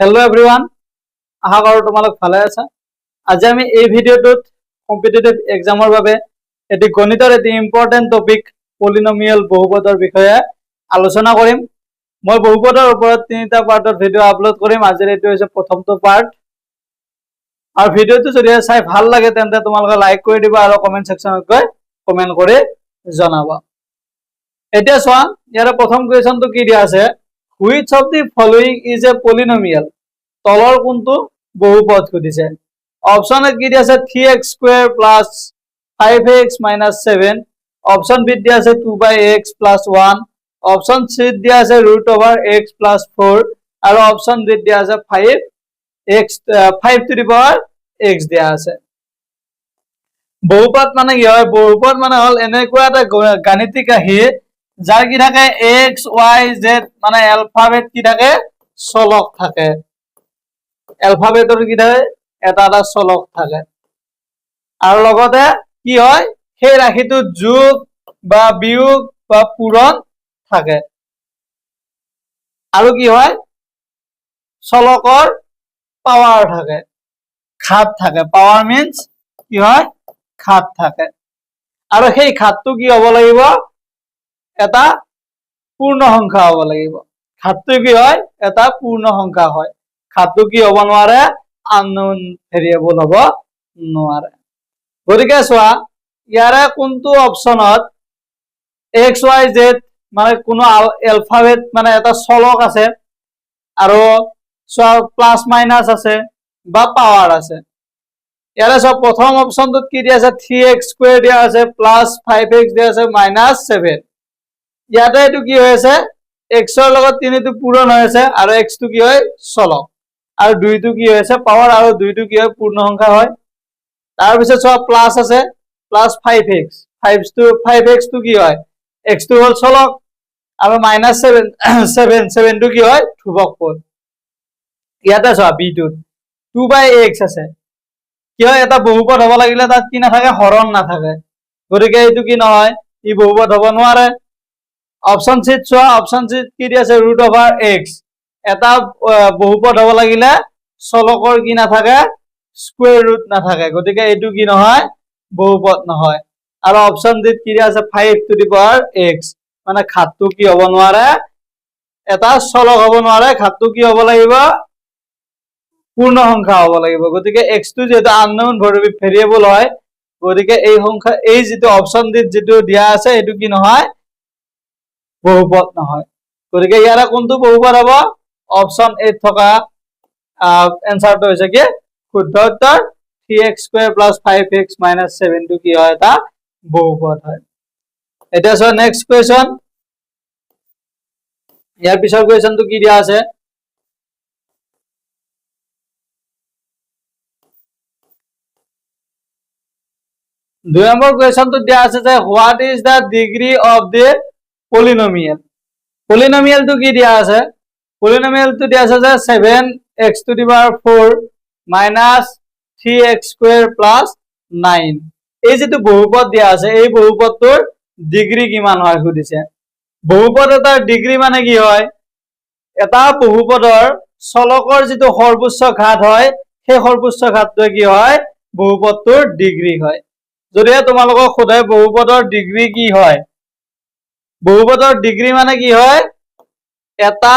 Hello everyone आशा करो তোমালোক ভালে আছা আজি আমি এই ভিডিওটোত কম্পিটিটিভ এক্সামৰ বাবে এটি গণিতৰ এটি ইম্পৰ্টেন্ট টপিক পলিনোমিয়েল বহুপদৰ বিষয়ে আলোচনা কৰিম মই বহুপদৰ ওপৰত তিনিটা পাৰ্টৰ ভিডিও আপলোড কৰিম আজিৰ এটো হৈছে প্ৰথমটো পাৰ্ট আৰু ভিডিওটো যদি চাই ভাল লাগে তেন্তে তোমালোকে লাইক কৰি দিবা আৰু কমেন্ট সেকশনত গৈ কমেন্ট কৰি জনাবা এতিয়া চোৱা ইয়াৰ প্ৰথম কোৱেশ্চনটো কি দিয়া আছে Which of the following is a polynomial? তলৰ কোনটো বহুপদ খুদিছে অপচন এ কি দিয়া আছে 3x square plus 5x minus 7 option B দিয়া আছে 2/x plus 1 অপচন সি দিয়া আছে √x plus 4 আৰু অপচন ডি দিয়া আছে 5x 5 to the power x দিয়া আছে বহুপদ মানে কি হয় বহুপদ মানে হল এনেকুৱা এটা গাণিতিক ৰাশি যাৰ কি থাকে x y z মানে অ্যালফাবেট কি থাকে চলক থাকে অ্যালফাবেটৰ কি থাকে এটা চলক থাকে আৰু লগতে কি হয় সেই ৰাশিটো যোগ বা বিয়োগ বা পূৰণ থাকে আৰু কি হয় চলকৰ পাৱাৰ থাকে ঘাত থাকে পাৱাৰ মিন্স কি হয় ঘাত থাকে আৰু সেই ঘাতটো কি হ'ব লাগিব এটা পূৰ্ণ সংখ্যা হ'ব লাগিব ঘাতটো কি হয় এটা পূৰ্ণ সংখ্যা হয় ঘাতটো কি হ'ব নোৱাৰে আননোন ভেৰিয়েবল হ'ব নোৱাৰে গতিকে চোৱা ইয়াৰে কোনটো অপচনত x y z মানে কোনো অ্যালফাবেট মানে এটা চলক আছে আৰু চোৱা প্লাস মাইনাস আছে বা পাৱাৰ আছে ইয়াৰে সব প্ৰথম অপচনটোত কি দিয়া আছে 3x স্কয়াৰ দিয়া আছে প্লাস 5x দিয়া আছে মাইনাস 7 ইয়াতে এটো কি হৈ আছে x ৰ লগত 3 টো পূৰণ হৈ আছে আৰু x টো কি হয় চলক আৰু 2 টো কি হৈ আছে পাৱাৰ আৰু 2 টো কি হয় পূৰ্ণ সংখ্যা হয় তাৰ পিছত সব প্লাস আছে প্লাস 5x 5x টো কি হয় x টো হল চলক আৰু মাইনাস 7 টো কি হয় ধ্ৰুবক পদ ইয়াতে সব b টো 2/x আছে কি হয় এটা বহুপদ হ'ব লাগিলে তাত কি নাথাকে হৰণ নাথাকে গতিকে এটো কি নহয় ই বহুপদ হ'ব নোৱাৰে অপচন সি চোৱা অপচন সি কি দি আছে √x এটা বহুপদ হ'ব লাগিলে চলকৰ কি নাথাকে স্কয়াৰ ৰুট নাথাকে গতিকে এটো কি নহয় বহুপদ নহয় আৰু অপচন ডি কি দি আছে 5 to the power x মানে ঘাতটো কি হ'ব নোৱাৰে এটা চলক হ'ব নোৱাৰে ঘাতটো কি হ'ব লাগিব পূৰ্ণ সংখ্যা হ'ব লাগিব গতিকে x টো যেটা আননোন ভেৰিয়েবল হয় গতিকে এই সংখ্যা এই যেটো অপচন ডি যেটো দিয়া আছে এটো কি নহয় বহুপদ নহয় গতিকে ইয়াৰে কোনটো বহুপদ হ'ব অপচন এ থকা এনসাৰটো হৈছে কি শুদ্ধ উত্তৰ 3x square plus 5x minus 7 টো কি হয় এটা বহুপদ হয় এটা সো নেক্সট কোৱেশ্চন ইয়াৰ পিছৰ কোৱেশ্চনটো কি দিয়া আছে দুই নম্বৰ কোৱেশ্চনটো দিয়া আছে যে what is the degree of the polynomial পলিনোমিয়েলটো কি দিয়া আছে পলিনোমিয়েলটো দিয়া আছে যে 7x to the power 4 minus 3x square plus 9 এই যেটো বহুপদ দিয়া আছে এই বহুপদটোৰ ডিগ্ৰী কিমান হয় খুদিছে বহুপদ এটাৰ ডিগ্ৰী মানে কি হয় এটা বহুপদৰ চলকৰ যেটো সৰ্বোচ্চ ঘাত হয় সেই সৰ্বোচ্চ ঘাতটো কি হয় বহুপদটোৰ ডিগ্ৰী হয় যদি তোমালোকক খোদাই বহুপদৰ ডিগ্ৰী কি হয় বহুপদৰ ডিগ্ৰী মানে কি হয় এটা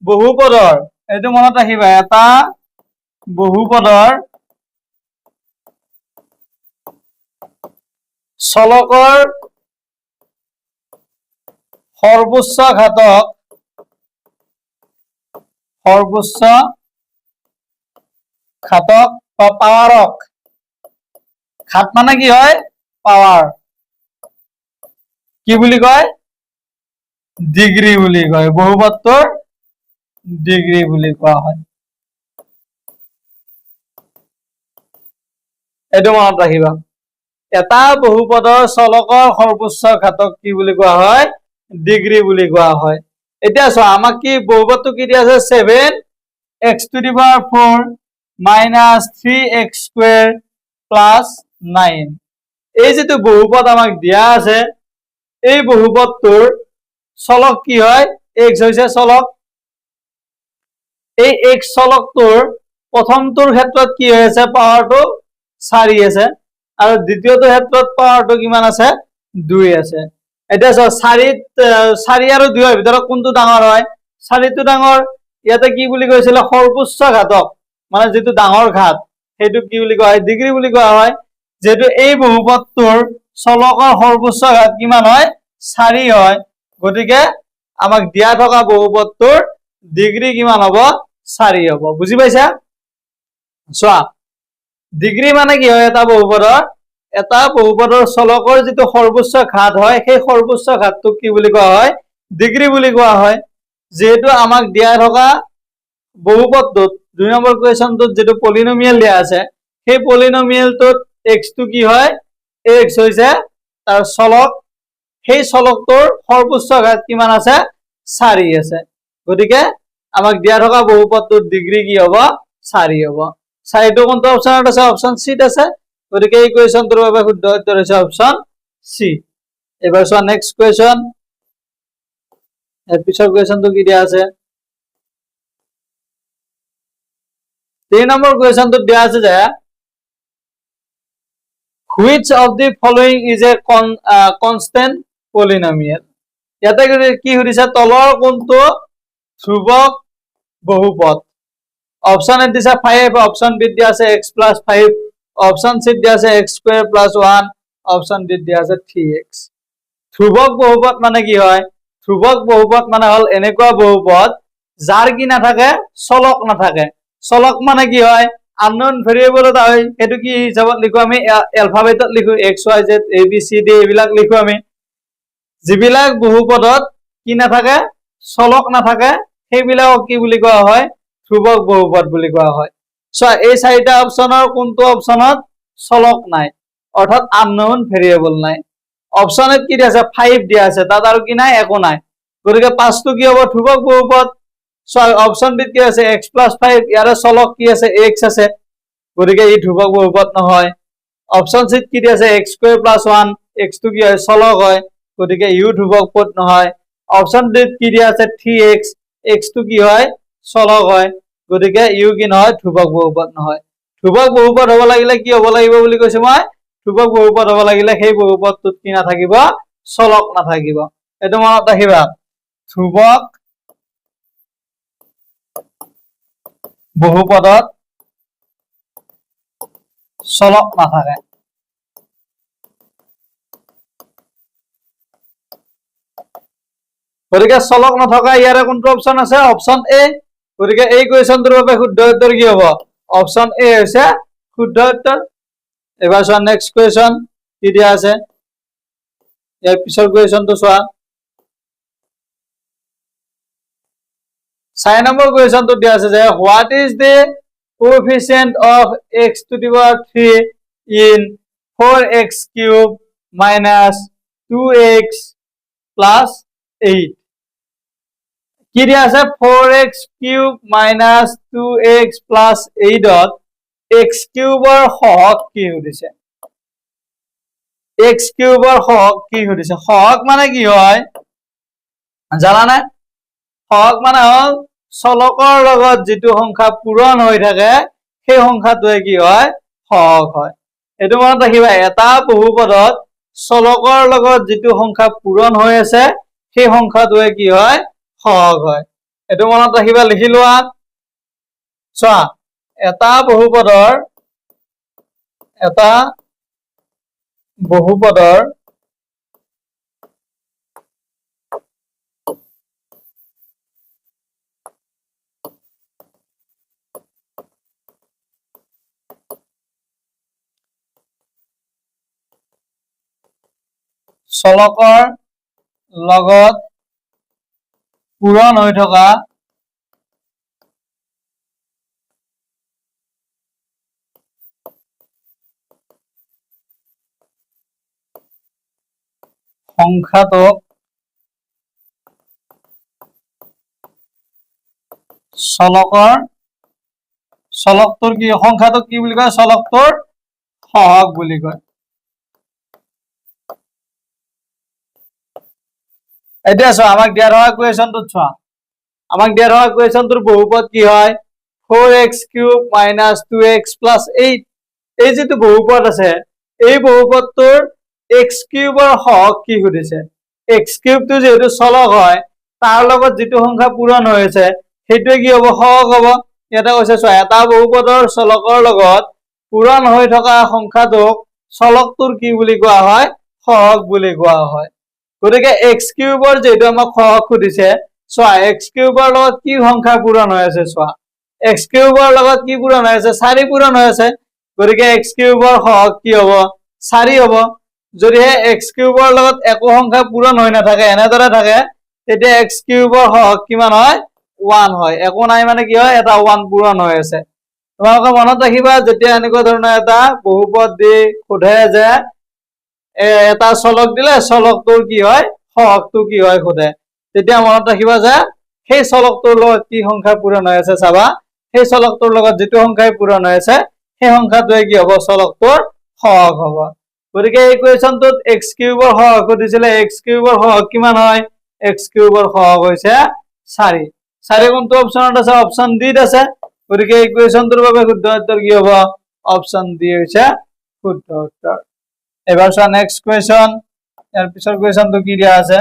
বহুপদৰ এটো মনত ৰাখিবা এটা বহুপদৰ চলকৰ সৰ্বোচ্চ ঘাতক বা পাৱাৰক ঘাত মানে কি হয় পাৱাৰ কি বুলি কয় ডিগ্ৰী বুলি কয় বহুপদটোৰ ডিগ্ৰী বুলি কোৱা হয় এটো মনত ৰাখিবা এটা বহুপদৰ চলকৰ সৰ্বোচ্চ ঘাতক কি বুলি কোৱা হয় ডিগ্ৰী বুলি কোৱা হয় এতিয়া চোৱা আমাক কি বহুপদটো কি দিয়া আছে 7x to the power 4 minus 3x square plus 9 এই যেটো বহুপদ আমাক দিয়া আছে এই বহুপদটোৰ চলক কি হয় x হৈছে চলক এই x চলকটোৰ প্ৰথমটোৰ ক্ষেত্ৰত কি হৈ আছে পাৱাৰটো 4 আছে আৰু দ্বিতীয়টোৰ ক্ষেত্ৰত পাৱাৰটো কিমান আছে 2 আছে এটা 4 আৰু 2 ৰ ভিতৰত কোনটো ডাঙৰ হয় 4টো ডাঙৰ ইয়াতে কি বুলি কৈছিল সৰ্বোচ্চ ঘাতক মানে যেটো ডাঙৰ ঘাত সেইটো কি বুলি কোৱা হয় ডিগ্ৰী বুলি কোৱা হয় যেটো এই বহুপদটোৰ চলকৰ সৰ্বোচ্চ ঘাত কিমান হয় 4 হয় গতিকে আমাক দিয়া থকা বহুপদটোৰ ডিগ্ৰী কিমান হ'ব 4 হ'ব বুজি পাইছা চোৱা ডিগ্ৰী মানে কি হয় এটা বহুপদৰ চলকৰ যেটো সৰ্বোচ্চ ঘাত হয় সেই সৰ্বোচ্চ ঘাতটোক কি বুলি কোৱা হয় ডিগ্ৰী বুলি কোৱা হয় যেহেতু আমাক দিয়া থকা বহুপদটোত 2 নম্বৰ কোৱেশ্চনটোত যেটো পলিনোমিয়েল দিয়া আছে সেই পলিনোমিয়েলটোত x টো কি হয় x হৈছে তাৰ চলক সেই চলকটোৰ সৰ্বোচ্চ ঘাত কিমান আছে 4 আছে গতিকে আমাক দিয়া থকা বহুপদটোৰ ডিগ্ৰী কি হ'ব 4 হ'ব 4টো কোনটো অপচনত আছে অপচন সি ত আছে গতিকে এই কোৱেশ্চনটোৰ বাবে শুদ্ধ উত্তৰ হৈছে অপচন সি এবাৰ চোৱা নেক্সট কোৱেশ্চন এৰ পিছৰ কোৱেশ্চনটো কি দিয়া আছে 3 নম্বৰ কোৱেশ্চনটো দিয়া আছে যে which of the following is a constant polynomial ইয়াতে কি সুধিছে তলৰ কোনটো ধ্ৰুবক বহুপদ অপশন এ দিছে 5 অপশন বি দিয়া আছে x + 5 অপশন সি দিয়া আছে x² + 1 অপশন ডি দিয়া আছে 3x ধ্ৰুবক বহুপদ মানে কি হয় ধ্ৰুবক বহুপদ মানে হল এনেকুৱা বহুপদ যাৰ কি নাথাকে চলক নাথাকে চলক মানে কি হয় আননোন ভেৰিয়েবল এটা হয় এটো কি হিচাপত লিখো আমি এলফাবেটত লিখো x y z a b c d এইবিলাক লিখো আমি যিবিলাক বহুপদত কি নাথাকে চলক নাথাকে সেইবিলাকক কি বুলি কোৱা হয় ধ্ৰুবক বহুপদ বুলি কোৱা হয় সো এই চাৰিটা অপচনৰ কোনটো অপচনত চলক নাই অৰ্থাৎ আননোন ভেৰিয়েবল নাই অপচনত কি দিয়া আছে 5 দিয়া আছে তাত আৰু কি নাই একো নাই গতিকে 5 টো কি হ'ব ধ্ৰুবক বহুপদ সো অপচন বি কি আছে x + 5 ইয়াৰে চলক কি আছে x আছে গতিকে ই ধ্ৰুবক বহুপদ নহয় অপচন সি কি দিয়া আছে x² + 1 x টো কি হয় চলক হয় গতিকে ইউ ধ্ৰুবক পদ নহয় অপচন ডি কি দিয়া আছে 3x x টো কি হয় চলক হয় গতিকে ইউ কি নহয় ধ্ৰুবক বহুপদ নহয় ধ্ৰুবক বহুপদ হ'ব লাগিলে কি হ'ব লাগিব বুলি কৈছো মই ধ্ৰুবক বহুপদ হ'ব লাগিলে সেই বহুপদটোত কি নাথাকিব চলক নাথাকিব এটো মনত ৰাখিবা ধ্ৰুবক বহুপদত চলক নাথাকে গতিকে চলক নথকা ইয়াৰে কোনটো অপচন আছে অপচন এ গতিকে এই কোৱেশ্চনটোৰ বাবে শুদ্ধ উত্তৰ কি হ'ব অপচন এ হৈছে শুদ্ধ উত্তৰ এবাৰ চোৱা নেক্সট কোৱেশ্চন কি দিয়া আছে ইয়াৰ পিছৰ কোৱেশ্চনটো চোৱা 6 নম্বৰ কোৱেশ্চনটো দিয়া আছে যে what is the coefficient of x⁴ in 4x³ - 2x + 8 কি দিয়া আছে 4x³ - 2x + 8 ত x³ ৰ সহগ কি সুধিছে x³ ৰ সহগ কি সুধিছে সহগ মানে কি হয় জানা না সহগ মানে হল চলকৰ লগত যেটো সংখ্যা পূৰণ হৈ থাকে সেই সংখ্যাটোৱে কি হয় সহগ হয় এটো মনত ৰাখিবা এটা বহুপদত চলকৰ লগত যেটো সংখ্যা পূৰণ হৈ আছে সেই সংখ্যাটোৱে কি হয় সহগ হয় এটো মনত ৰাখিবা লিখি লোৱা চোৱা এটা বহুপদৰ চলকৰ লগত পূৰণ হৈ থকা সংখ্যাটোক চলকটোৰ কি সংখ্যাটোক কি বুলি কয় চলকটোৰ সহগ বুলি কয় এতিয়া চোৱা আমাক দিয়া থকা কোৱেশ্চনটো চোৱা আমাক দিয়া থকা কুৱেশ্যনটোৰ বহুপদ কি হয় 4x³ - 2x + 8 এই যেটো বহুপদ আছে এই বহুপদটোৰ x³ হওক কি সুধিছে x³ টো যেহেতু চলক হয় তাৰ লগত যেটো সংখ্যা পূৰণ হৈছে সেইটোৱে কি হ'ব হওক হ'ব এটা কৈছে চোৱা এটা বহুপদৰ চলকৰ লগত পূৰণ হৈ থকা সংখ্যাটোক চলকটোৰ কি বুলি কোৱা হয় হওক বুলি কোৱা হয় গতিকে x³ যেটো আমাক হওক সুধিছে চোৱা x³ লগত কি সংখ্যা পূৰণ হৈ আছে চোৱা x³ লগত কি পূৰণ হৈ আছে 4 পূৰণ হৈ আছে গতিকে x³ হওক কি হ'ব 4 হ'ব যদি x³ লগত একো সংখ্যা পূৰণ হৈ নাথাকে এনেদৰে থাকে তেতিয়া x³ হওক কিমান হয় 1 হয় একো নাই মানে কি হয় এটা 1 পূৰণ হৈ আছে তোমালোকে মনত ৰাখিবা যেতিয়া এনেকুৱা ধৰণৰ এটা বহুপদ দি সোধে যে এটা চলক দিলে চলকটোৰ কি হয় হকটো কি হয় সোধে তেতিয়া মনত ৰাখিবা যে সেই চলকটোৰ লগত কি সংখ্যা পূৰণ হৈ আছে চাবা সেই চলকটোৰ লগত যেটো সংখ্যাই পূৰণ হৈ আছে সেই সংখ্যাটোৱে কি হ'ব চলকটোৰ হক হ'ব গতিকে এই কুৱেশ্যনটোত x³ হক সুধিছিলে x³ হক কিমান হয় x³ হক হৈছে 4 4 কোনটো অপচনত আছে অপচন ডি ত আছে গতিকে এই কুৱেশ্যনটোৰ বাবে শুদ্ধ উত্তৰ কি হ'ব অপচন ডি হৈছে শুদ্ধ উত্তৰ এবাৰ চোৱা নেক্সট কুৱেশ্যন ইয়াৰ পিছৰ কুৱেশ্যনটো কি দিয়া আছে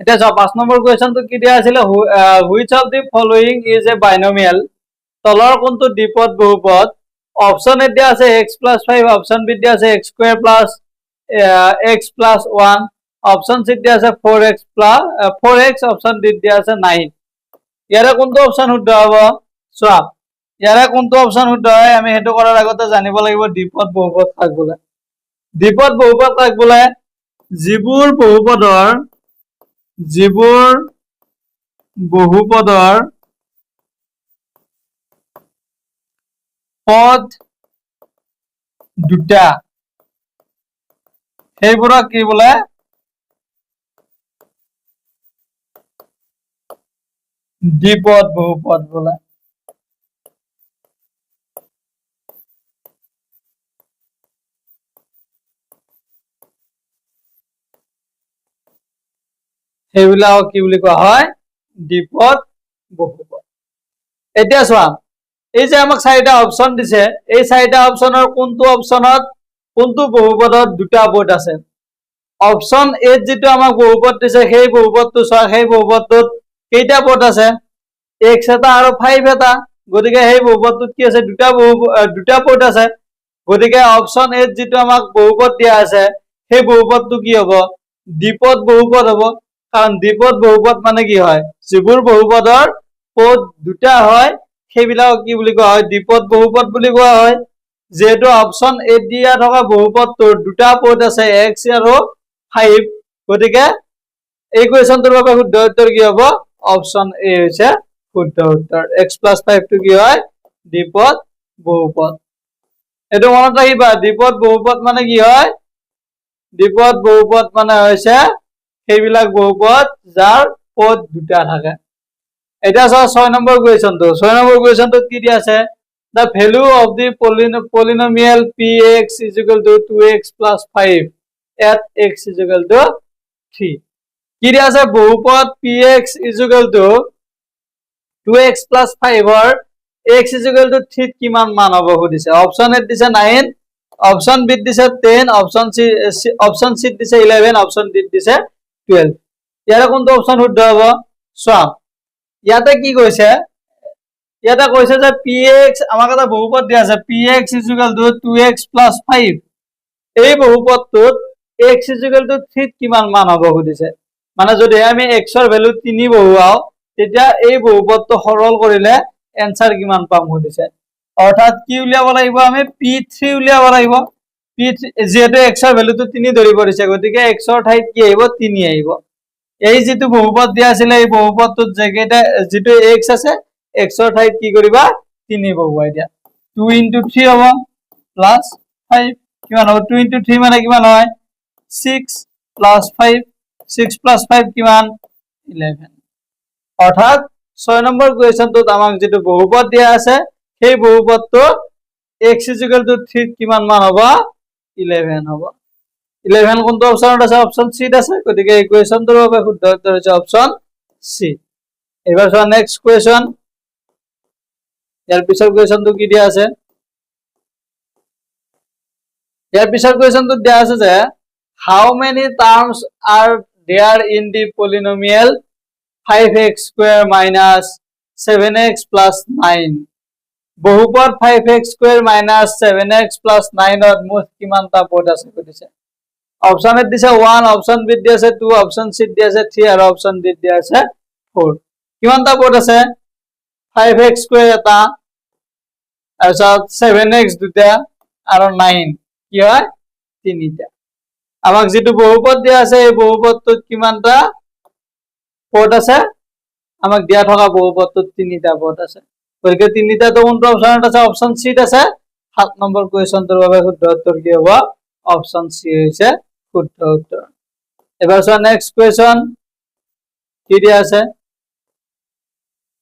এটা যা 5 নম্বৰ কুৱেশ্যনটো কি দিয়া আছিল which of the following is a binomial তলৰ কোনটো দ্বিপদ বহুপদ অপচন এ দিয়া আছে x + 5 অপচন বি দিয়া আছে x² + x + 1 অপচন সি দিয়া আছে 4x অপচন ডি দিয়া আছে 9 ইয়াৰে কোনটো অপচন শুদ্ধ হ'ব চোৱা ইয়াৰে কোনটো অপচন শুদ্ধ হয় আমি হেতু কৰাৰ আগতে জানিব লাগিব দ্বিপদ বহুপদ কাক বোলে দ্বিপদ বহুপদ কাক বোলে যিবোৰ বহুপদৰ পদ দুটা সেইবোৰক কি বোলে দ্বিপদ বহুপদ বোলে সেইবিলাক কি বুলি কোৱা হয় দ্বিপদ বহুপদ এতিয়া চোৱা এই যে আমাক চাৰিটা অপচন দিছে এই চাৰিটা অপচনৰ কোনটো অপচনত কোনটো বহুপদত দুটা পদ আছে অপচন এ যেটো আমাক বহুপদ দিছে সেই বহুপদটো চোৱা সেই বহুপদটোত কেইটা পদ আছে x এটা আৰু 5 এটা গতিকে সেই বহুপদটোত কি আছে দুটা পদ আছে গতিকে অপচন এ যেটো আমাক বহুপদ দিয়া আছে সেই বহুপদটো কি হ'ব দ্বিপদ বহুপদ হ'ব কাৰণ দ্বিপদ বহুপদ মানে কি হয় যিবোৰ বহুপদৰ পদ দুটা হয় সেইবিলাক কি বুলি কোৱা হয় দ্বিপদ বহুপদ বুলি কোৱা হয় যেহেতু অপচন এ দিয়া থকা বহুপদটোৰ দুটা পদ আছে x আৰু 5 গতিকে এই কুৱেশ্যনটোৰ বাবে শুদ্ধ উত্তৰ কি হ'ব অপচন এ হৈছে শুদ্ধ উত্তৰ x + 5 টো কি হয় দ্বিপদ বহুপদ এটো মনত ৰাখিবা দ্বিপদ বহুপদ মানে কি হয় দ্বিপদ বহুপদ মানে হৈছে সেইবিলাক বহুপদ যাৰ পদ দুটা থাকে এটা 6 নম্বৰ কুৱেশ্যনটোত কি দিয়া আছে the value of the polynomial px = 2x + 5 at x = 3 কি দিয়া আছে বহুপদ px = 2x + 5 ৰ x = 3 কিমান মান হ'ব সুধিছে অপচন এ দিছে 9 অপচন বি দিছে 10 অপচন সি দিছে 11 অপচন ডি দিছে 12 ইয়াৰ কোনটো অপচন শুদ্ধ হ'ব চোৱা ইয়াতে কি কৈছে ইয়াতে কৈছে যে px আমাক এটা বহুপদ দিয়া আছে px = 2x + 5 এই বহুপদটোত x = 3 কিমান মান হ'ব সুধিছে মানে যদি আমি x ৰ ভ্যালু 3 বহুৱাও তেতিয়া এই বহুপদটো সৰল কৰিলে आंसर কিমান পাম সুধিছে অৰ্থাৎ কি উলিয়াব লাগিব আমি p3 উলিয়াব লাগিব p3 যেহেতু x ৰ ভ্যালুটো 3 ধৰি পৰিছে গতিকে x ৰ ঠাইত কি আহিব 3 আহিব এই যেটো বহুপদ দিয়া আছিল এই বহুপদটোত যেকেটা যেটো x আছে x ৰ ঠাইত কি কৰিবা 3 বহুৱাই দিয়া 2 * 3 হ'ব প্লাস 5 কিমান হ'ব 2 * 3 মানে কিমান হয় 6 প্লাস 5 6 প্লাস 5 কিমান 11 অর্থাৎ 6 নম্বৰ কুৱেশ্যনটোত আমাক যেটো বহুপদ দিয়া আছে সেই বহুপদটো x = 3 কিমান মান হ'ব 11 হ'ব 11 কোনটো অপচনত আছে অপচন সি আছে গতিকে এই কোৱেশ্চনটোৰ বাবে শুদ্ধ উত্তৰ হৈছে অপচন সি এবাৰ চোৱা নেক্সট কোৱেশ্চন ইয়াৰ পিছৰ কোৱেশ্চনটো কি দিয়া আছে ইয়াৰ পিছৰ কোৱেশ্চনটো দিয়া আছে যে how many terms are there in the polynomial 5x square minus 7x plus 9 বহুপদ 5x square minus 7x plus 9 ৰ মুঠ কিমানটা পদ আছে কৈছে অপচন এ দিছে 1 অপচন বি দি আছে 2 অপচন সি দি আছে 3 আৰু অপচন ডি দি আছে 4 কিমানটা পদ আছে 5x square এটা তাৰপিছত 7x দুটা আৰু 9 কি হয় তিনিটা আমাক যেটো বহুপদ দিয়া আছে এই বহুপদটোত কিমানটা পদ আছে আমাক দিয়া থকা বহুপদটোত তিনিটা পদ আছে গতিকে তিনিটা তো কোনটো অপচনত আছে অপচন সি আছে 7 নম্বৰ কোৱেশ্চনটোৰ বাবে শুদ্ধ উত্তৰ কি হ'ব অপচন সি হৈছে শুদ্ধ উত্তৰ এবাৰ চোৱা নেক্সট কোৱেশ্চন কি দিয়া আছে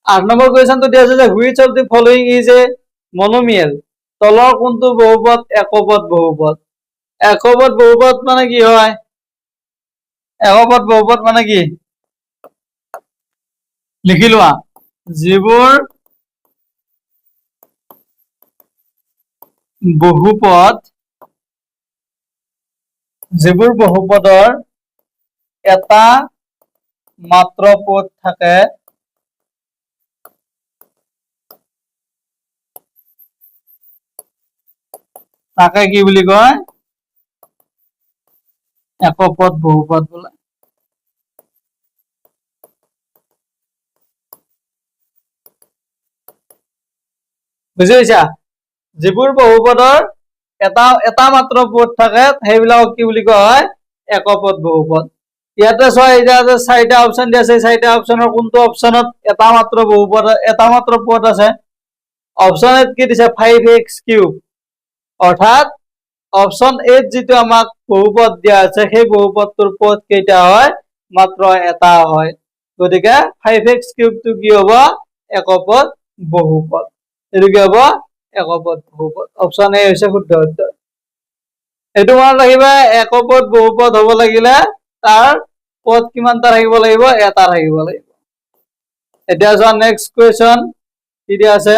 8 নম্বৰ কোৱেশ্চনটো দিয়া আছে যে which of the following is a monomial তলৰ কোনটো বহুপদ একপদ বহুপদ একপদ বহুপদ মানে কি হয় একপদ বহুপদ মানে কি লিখি লোৱা যিবোৰ বহুপদৰ এটা মাত্ৰ পদ থাকে তাকে কি বুলি কয় একপদ বহুপদ বোলে বুজি পাইছা যিবোৰ বহুপদৰ এটা মাত্ৰ পদ থাকে সেইবিলাকক কি বুলি কোৱা হয় একপদ বহুপদ ইয়াতে চোৱা এতিয়া চাৰিটা অপচন দিয়া আছে চাৰিটা অপচনৰ কোনটো অপচনত এটা মাত্ৰ বহুপদ এটা মাত্ৰ পদ আছে অপচন এত কি দিছে 5x কিউব অৰ্থাৎ অপচন এত যেটো আমাক বহুপদ দিয়া আছে সেই বহুপদটোৰ পদ কেইটা হয় মাত্ৰ এটা হয় গতিকে 5x কিউব টো কি হ'ব একপদ বহুপদ এটো কি হ'ব একপদ বহুপদ অপচন এ হৈছে শুদ্ধ উত্তৰ এটো মনত ৰাখিবা একপদ বহুপদ হ'ব লাগিলে তাৰ পদ কিমানটা থাকিব লাগিব এটা থাকিব লাগিব এতিয়া যোৱা নেক্সট কোৱেশ্চন কি দিয়া আছে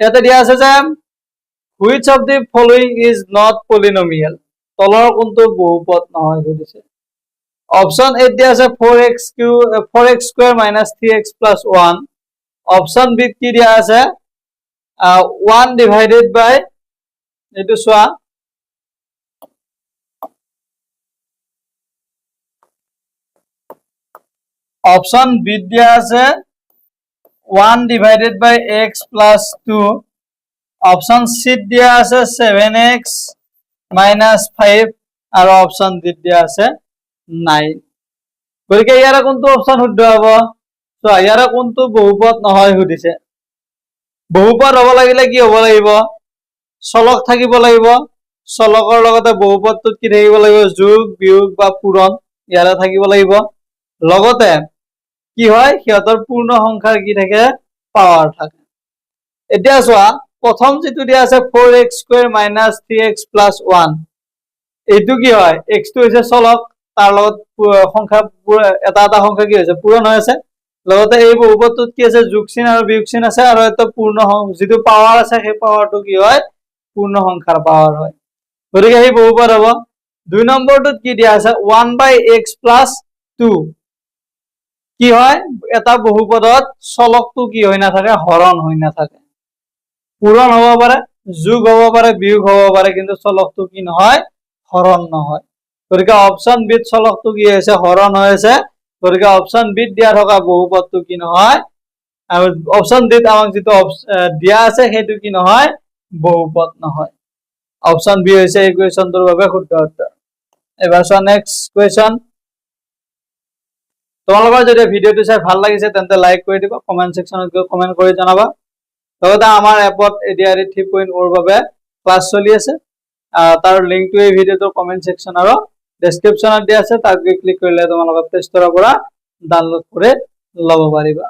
ইয়াতে দিয়া আছে যে which of the following is not polynomial তলৰ কোনটো বহুপদ নহয় কৈছে অপচন এ দিয়া আছে 4x square minus 3x plus 1 option B কি দিয়া আছে 1 divided by এটো চোৱা অপচন বি দিয়া আছে 1 divided by x plus 2 option C দিয়া আছে 7x minus 5 আৰু অপচন ডি দিয়া আছে 9 গতিকে ইয়াৰে কোনটো অপচন শুদ্ধ হ'ব চোৱা ইয়াৰে কোনটো বহুপদ নহয় সুধিছে বহুপদ হ'ব লাগিলে কি হ'ব লাগিব চলক থাকিব লাগিব চলকৰ লগতে বহুপদটোত কি থাকিব লাগিব যোগ বিয়োগ বা পূৰণ ইয়াৰে থাকিব লাগিব লগতে কি হয় সিহঁতৰ পূৰ্ণ সংখ্যাৰ কি থাকে পাৱাৰ থাকে এতিয়া চোৱা প্ৰথম যেটো দিয়া আছে 4x square minus 3x plus 1 এইটো কি হয় x টো হৈছে চলক তাৰ লগত সংখ্যা এটা এটা সংখ্যা কি হৈছে পূৰণ হৈ আছে লগতে এই বহুপদটোত কি আছে যোগ চিন আৰু বিয়োগ চিন আছে আৰু এটা পূৰ্ণ যেটো পাৱাৰ আছে সেই পাৱাৰটো কি হয় পূৰ্ণ সংখ্যাৰ পাৱাৰ হয় গতিকে এই বহুপদ হ'ব দুই নম্বৰটোত কি দিয়া আছে 1/x plus 2 কি হয় এটা বহুপদত চলকটো কি হৈ নাথাকে হৰণ হৈ নাথাকে পূৰণ হ'ব পাৰে যোগ হ'ব পাৰে বিয়োগ হ'ব পাৰে কিন্তু চলকটো কি নহয় হৰণ নহয় গতিকে অপচন বি চলকটো কি হৈছে হৰণ হৈ আছে গতিকে অপচন বি দিয়া থকা বহুপদটো কি নহয় আৰু অপচন ডি আমাক যেটো দিয়া আছে সেইটো কি নহয় বহুপদ নহয় অপচন বি হৈছে এই কোৱেশ্চনটোৰ বাবে শুদ্ধ উত্তৰ এবাৰ চোৱা নেক্সট কোৱেশ্চন তোমালোকৰ যদি ভিডিওটো চাই ভাল লাগিছে তেন্তে লাইক কৰি দিবা কমেন্ট সেকশনত গৈ কমেন্ট কৰি জনাবা লগতে আমাৰ এপত এডিআৰই 3.0 ৰ বাবে ক্লাস চলি আছে তাৰ লিংকটো এই ভিডিওটোৰ কমেন্ট সেকশন আৰু ডেসক্ৰিপচনত দিয়া আছে তাক গৈ ক্লিক কৰিলে তোমালোকে প্লে ষ্টৰৰ পৰা ডাউনলোড কৰি ল'ব পাৰিবা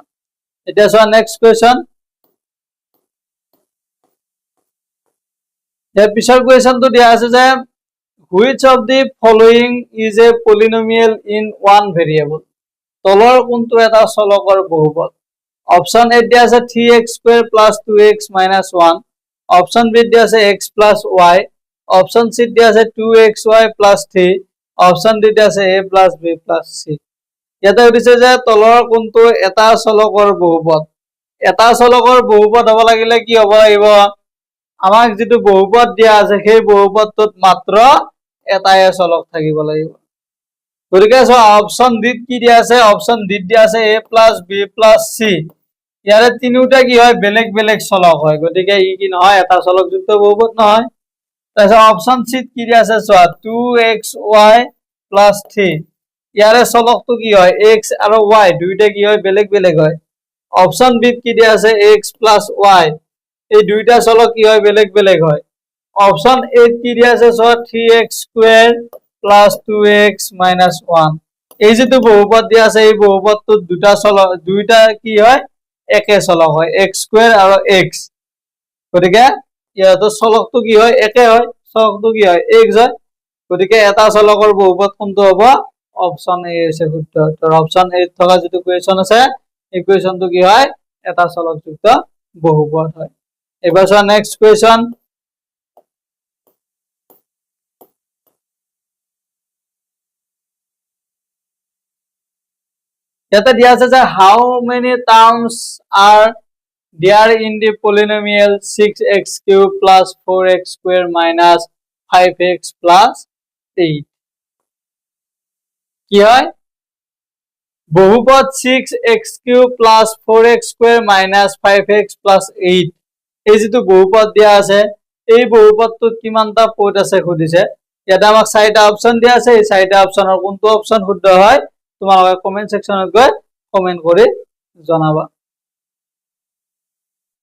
এতিয়া চোৱা নেক্সট কোৱেশ্চন ইয়াৰ পিছৰ কোৱেশ্চনটো দিয়া আছে যে which of the following is a polynomial in one variable? তলৰ কোনটো এটা চলকৰ বহুপদ? অপশন এ দিয়া আছে 3x² + 2x - 1, অপশন বি দিয়া আছে x + y, অপশন সি দিয়া আছে 2xy + 3, অপশন ডি দিয়া আছে a + b + c। ইয়াতে দিছে যে তলৰ কোনটো এটা চলকৰ বহুপদ? এটা চলকৰ বহুপদ হ'ব লাগিলে কি হ'ব লাগিব? আমাক যেটো বহুপদ দিয়া আছে সেই বহুপদটোত মাত্ৰ এটাই চলক থাকিব লাগিব। গতিকে অপশন ডি কি দিয়া আছে? অপশন ডি দিয়া আছে a + b + c। ইয়াৰে তিনিটা কি হয়? বেলেগ বেলেগ চলক হয়। গতিকে ই কি নহয়? এটা চলকযুক্ত বহুপদ নহয়। তাৰপিছত অপশন সি কি দিয়া আছে? চোৱা 2xy + 3। ইয়াৰে চলকটো কি হয়? x আৰু y দুইটা কি হয়? বেলেগ বেলেগ হয়। অপশন বি কি দিয়া আছে? x + y, এই দুইটা চলক কি হয়? বেলেগ বেলেগ হয়। অপশন এ কি দিয়া আছে? চোৱা 3x² + 2x - 1। এই যেটো বহুপদ দিয়া আছে এই বহুপদটোত দুইটা কি হয়? একে চলক হয়, x² আৰু x। গতিকে ইয়াতো চলকটো কি হয়? একে হয়, চলকটো কি হয়? x হয়। গতিকে এটা চলকৰ বহুপদ কোনটো হ'ব? অপশন এ হৈছে শুদ্ধ উত্তৰ। অপশন এ থকা যেটো কোৱেশ্চন আছে এই কোৱেশ্চনটো কি হয়? এটা চলকযুক্ত বহুপদ হয়। এবাৰ চোৱা নেক্সট কোৱেশ্চন। ইয়াতে দিয়া আছে যে how many terms are there in the polynomial 6x³ + 4x² - 5x + 8? কি হয়? বহুপদ 6x³ + 4x² - 5x + 8 এই যেটো বহুপদ দিয়া আছে এই বহুপদটোত কিমানটা পদ আছে সুধিছে। ইয়াতে আমাক চাৰিটা অপচন দিয়া আছে। এই চাৰিটা অপচনৰ কোনটো অপচন শুদ্ধ হয় তোমালোকে কমেন্ট সেকশনত গৈ কমেন্ট কৰি জনাবা।